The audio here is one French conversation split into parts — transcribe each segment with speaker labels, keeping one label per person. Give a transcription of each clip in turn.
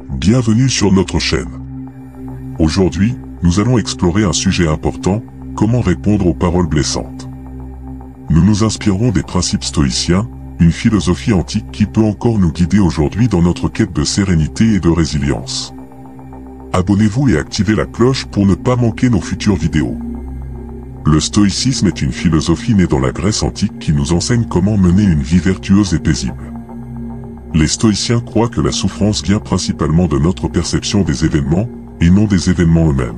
Speaker 1: Bienvenue sur notre chaîne. Aujourd'hui, nous allons explorer un sujet important, comment répondre aux paroles blessantes. Nous nous inspirerons des principes stoïciens, une philosophie antique qui peut encore nous guider aujourd'hui dans notre quête de sérénité et de résilience. Abonnez-vous et activez la cloche pour ne pas manquer nos futures vidéos. Le stoïcisme est une philosophie née dans la Grèce antique qui nous enseigne comment mener une vie vertueuse et paisible. Les stoïciens croient que la souffrance vient principalement de notre perception des événements, et non des événements eux-mêmes.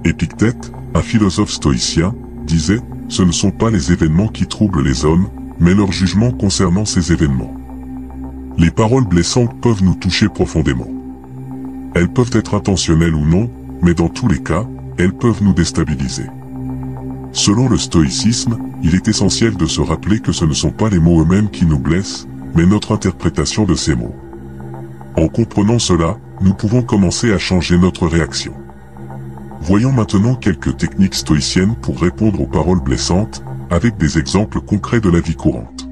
Speaker 1: Épictète, un philosophe stoïcien, disait « Ce ne sont pas les événements qui troublent les hommes, mais leur jugement concernant ces événements. » Les paroles blessantes peuvent nous toucher profondément. Elles peuvent être intentionnelles ou non, mais dans tous les cas, elles peuvent nous déstabiliser. Selon le stoïcisme, il est essentiel de se rappeler que ce ne sont pas les mots eux-mêmes qui nous blessent, mais notre interprétation de ces mots. En comprenant cela, nous pouvons commencer à changer notre réaction. Voyons maintenant quelques techniques stoïciennes pour répondre aux paroles blessantes, avec des exemples concrets de la vie courante.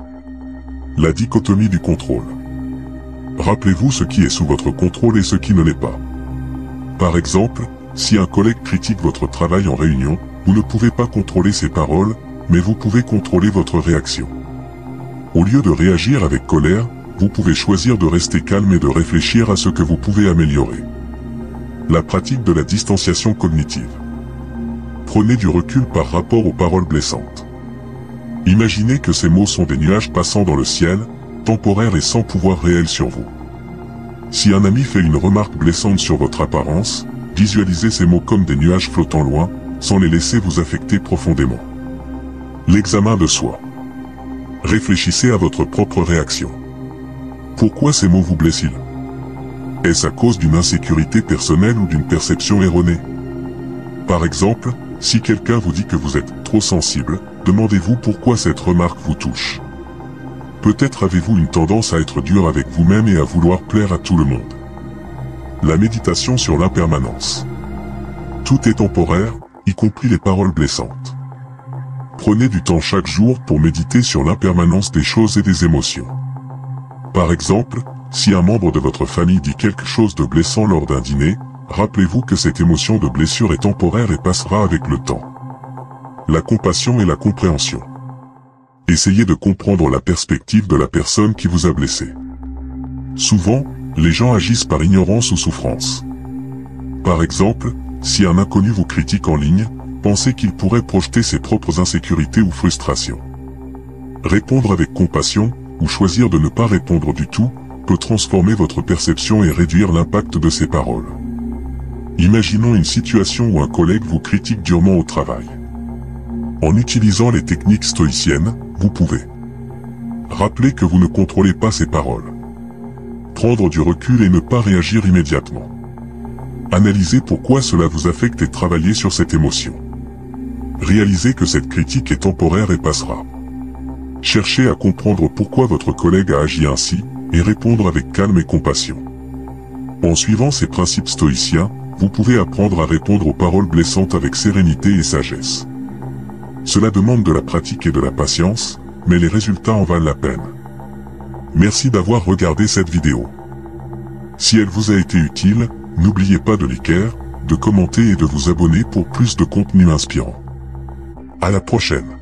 Speaker 1: La dichotomie du contrôle. Rappelez-vous ce qui est sous votre contrôle et ce qui ne l'est pas. Par exemple, si un collègue critique votre travail en réunion, vous ne pouvez pas contrôler ses paroles, mais vous pouvez contrôler votre réaction. Au lieu de réagir avec colère, vous pouvez choisir de rester calme et de réfléchir à ce que vous pouvez améliorer. La pratique de la distanciation cognitive. Prenez du recul par rapport aux paroles blessantes. Imaginez que ces mots sont des nuages passant dans le ciel, temporaires et sans pouvoir réel sur vous. Si un ami fait une remarque blessante sur votre apparence, visualisez ces mots comme des nuages flottant loin, sans les laisser vous affecter profondément. L'examen de soi. Réfléchissez à votre propre réaction. Pourquoi ces mots vous blessent-ils? Est-ce à cause d'une insécurité personnelle ou d'une perception erronée? Par exemple, si quelqu'un vous dit que vous êtes trop sensible, demandez-vous pourquoi cette remarque vous touche. Peut-être avez-vous une tendance à être dur avec vous-même et à vouloir plaire à tout le monde. La méditation sur l'impermanence. Tout est temporaire, y compris les paroles blessantes. Prenez du temps chaque jour pour méditer sur l'impermanence des choses et des émotions. Par exemple, si un membre de votre famille dit quelque chose de blessant lors d'un dîner, rappelez-vous que cette émotion de blessure est temporaire et passera avec le temps. La compassion et la compréhension. Essayez de comprendre la perspective de la personne qui vous a blessé. Souvent, les gens agissent par ignorance ou souffrance. Par exemple, si un inconnu vous critique en ligne, pensez qu'il pourrait projeter ses propres insécurités ou frustrations. Répondre avec compassion, ou choisir de ne pas répondre du tout, peut transformer votre perception et réduire l'impact de ces paroles. Imaginons une situation où un collègue vous critique durement au travail. En utilisant les techniques stoïciennes, vous pouvez rappeler que vous ne contrôlez pas ces paroles. Prendre du recul et ne pas réagir immédiatement. Analysez pourquoi cela vous affecte et travailler sur cette émotion. Réalisez que cette critique est temporaire et passera. Cherchez à comprendre pourquoi votre collègue a agi ainsi, et répondre avec calme et compassion. En suivant ces principes stoïciens, vous pouvez apprendre à répondre aux paroles blessantes avec sérénité et sagesse. Cela demande de la pratique et de la patience, mais les résultats en valent la peine. Merci d'avoir regardé cette vidéo. Si elle vous a été utile, n'oubliez pas de liker, de commenter et de vous abonner pour plus de contenu inspirant. À la prochaine.